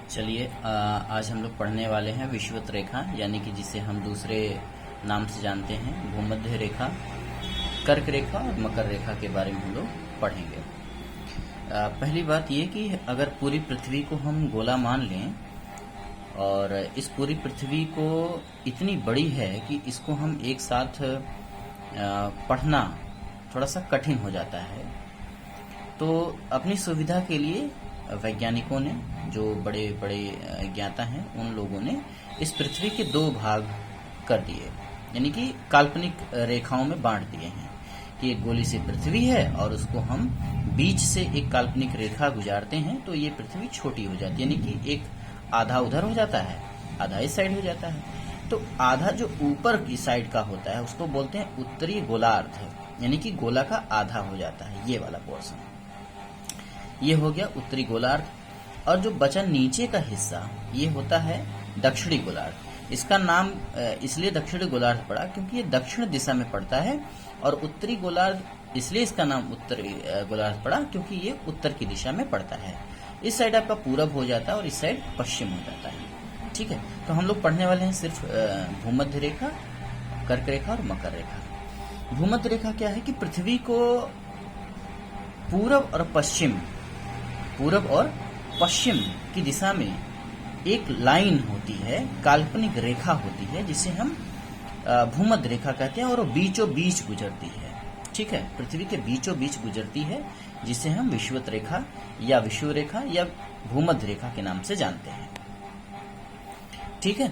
चलिए आज हम लोग पढ़ने वाले हैं विषुवत रेखा, यानी कि जिसे हम दूसरे नाम से जानते हैं भूमध्य रेखा, कर्क रेखा और मकर रेखा के बारे में हम लोग पढ़ेंगे। पहली बात ये कि अगर पूरी पृथ्वी को हम गोला मान लें और इस पूरी पृथ्वी को इतनी बड़ी है कि इसको हम एक साथ पढ़ना थोड़ा सा कठिन हो जाता है, तो अपनी सुविधा के लिए वैज्ञानिकों ने, जो बड़े बड़े ज्ञाता हैं, उन लोगों ने इस पृथ्वी के दो भाग कर दिए, यानी कि काल्पनिक रेखाओं में बांट दिए हैं कि एक गोली से पृथ्वी है और उसको हम बीच से एक काल्पनिक रेखा गुजारते हैं तो ये पृथ्वी छोटी हो जाती है, यानी कि एक आधा उधर हो जाता है, आधा इस साइड हो जाता है। तो आधा जो ऊपर की साइड का होता है उसको बोलते हैं उत्तरी गोलार्ध, यानी कि गोला का आधा हो जाता है, ये वाला पोर्शन ये हो गया उत्तरी गोलार्ध। और जो बचा नीचे का हिस्सा ये होता है दक्षिणी गोलार्ध। इसका नाम इसलिए दक्षिणी गोलार्ध पड़ा क्योंकि ये दक्षिण दिशा में पड़ता है, और उत्तरी गोलार्ध इसलिए इसका नाम उत्तरी गोलार्ध पड़ा क्योंकि ये उत्तर की दिशा में पड़ता है। इस साइड आपका पूरब हो जाता है और इस साइड पश्चिम हो जाता है। ठीक है, तो हम लोग पढ़ने वाले हैं सिर्फ भूमध्य रेखा, कर्क रेखा और मकर रेखा। भूमध्य रेखा क्या है कि पृथ्वी को पूरब और पश्चिम की दिशा में एक लाइन होती है, काल्पनिक रेखा होती है, जिसे हम भूमध्य रेखा कहते हैं, और वो बीचों बीच गुजरती है। ठीक है, पृथ्वी के बीचों बीच गुजरती है, जिसे हम विषुवत रेखा या विषुव रेखा या भूमध्य रेखा के नाम से जानते हैं। ठीक है,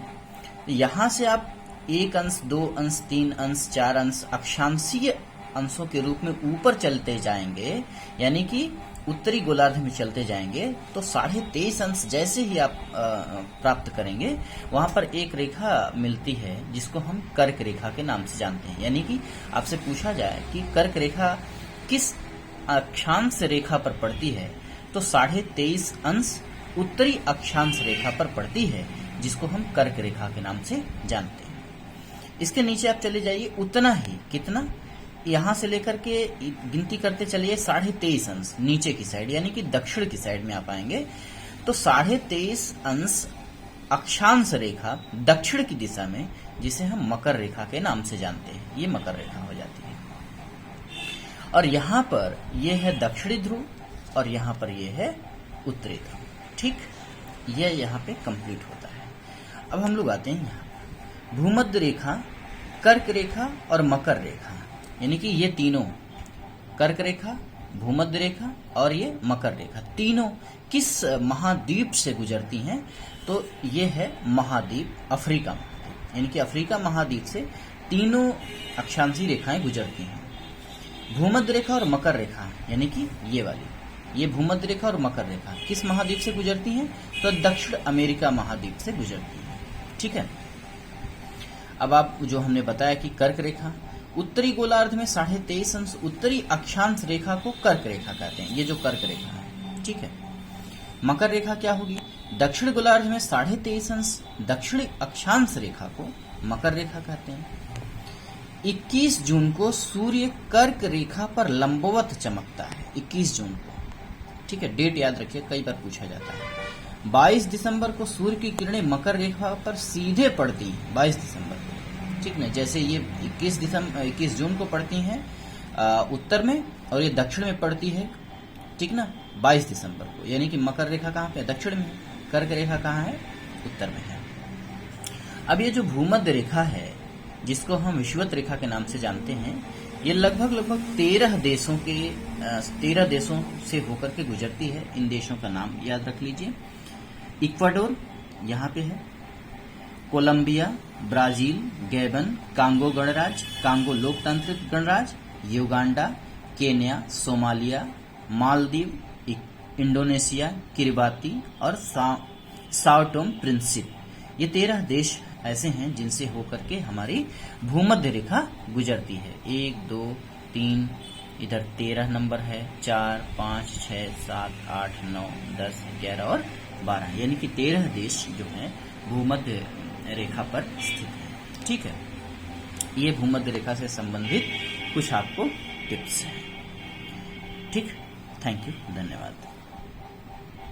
यहां से आप 1 अंश, 2 अंश, 3 अंश, 4 अंश अक्षांशीय अंशों के रूप में ऊपर चलते जाएंगे, यानी कि उत्तरी गोलार्ध में चलते जाएंगे, तो 23.5 अंश जैसे ही आप प्राप्त करेंगे, वहां पर एक रेखा मिलती है जिसको हम कर्क रेखा के नाम से जानते हैं। यानी कि आपसे पूछा जाए कि कर्क रेखा किस अक्षांश रेखा पर पड़ती है, तो 23.5 अंश उत्तरी अक्षांश रेखा पर पड़ती है, जिसको हम कर्क रेखा के नाम से जानते हैं। इसके नीचे आप चले जाइए, उतना ही, कितना, यहां से लेकर के गिनती करते चलिए 23.5 अंश नीचे की साइड, यानी कि दक्षिण की साइड में आप आएंगे, तो 23.5 अंश अक्षांश रेखा दक्षिण की दिशा में, जिसे हम मकर रेखा के नाम से जानते हैं, ये मकर रेखा हो जाती है। और यहां पर ये है दक्षिणी ध्रुव और यहां पर ये है उत्तरी ध्रुव। ठीक, यह यहां पे कंप्लीट होता है। अब हम लोग आते हैं यहां भूमध्य रेखा, कर्क रेखा और मकर रेखा, यानी कि ये तीनों, कर्क रेखा, भूमध्य रेखा और ये मकर रेखा, तीनों किस महाद्वीप से गुजरती हैं, तो ये है महाद्वीप अफ्रीका महाद्वीप, यानी कि अफ्रीका महाद्वीप से तीनों अक्षांशीय रेखाएं गुजरती हैं। भूमध्य रेखा और मकर रेखा, यानी कि ये वाली, ये भूमध्य रेखा और मकर रेखा किस महाद्वीप से गुजरती हैं, तो दक्षिण अमेरिका महाद्वीप से गुजरती है। ठीक है, अब आप जो हमने बताया कि कर्क रेखा उत्तरी गोलार्ध में 23.5 अंश उत्तरी अक्षांश रेखा को कर्क रेखा कहते हैं, ये जो कर्क रेखा है। ठीक है, मकर रेखा क्या होगी, दक्षिण गोलार्ध में 23.5 अंश दक्षिणी अक्षांश रेखा को मकर रेखा कहते हैं। 21 जून को सूर्य कर्क रेखा पर लंबवत चमकता है, 21 जून को। ठीक है, डेट याद रखिए, कई बार पूछा जाता है। 22 दिसंबर को सूर्य की किरणें मकर रेखा पर सीधे पड़ती हैं, 22 दिसंबर को। ठीक ना, जैसे ये 21 जून को पड़ती हैं उत्तर में, और ये दक्षिण में पड़ती है, ठीक ना, 22 दिसंबर को, यानी कि मकर रेखा कहाँ पे, दक्षिण में, कर्क रेखा कहाँ है, उत्तर में है। अब ये जो भूमध्य रेखा है, जिसको हम विषुवत रेखा के नाम से जानते हैं, ये लगभग 13 देशों से होकर के गुजरती है। इन देशों का नाम याद रख लीजिए, इक्वाडोर यहाँ पे है, कोलंबिया, ब्राजील, गैबन, कांगो गणराज्य, कांगो लोकतांत्रिक गणराज्य, Uganda, Kenya, Somalia, Maldives, Indonesia, Kiribati और साओ टोम प्रिंसिप। ये 13 देश ऐसे हैं जिनसे होकर के हमारी भूमध्य रेखा गुजरती है। 1, 2, 3, इधर 13 नंबर है, 4, 5, 6, 7, 8, 9, 10, 11 और 12, यानी कि 13 देश जो हैं भूमध्य रेखा पर स्थित है। ठीक है, ये भूमध्य रेखा से संबंधित कुछ आपको टिप्स हैं। ठीक, थैंक यू, धन्यवाद।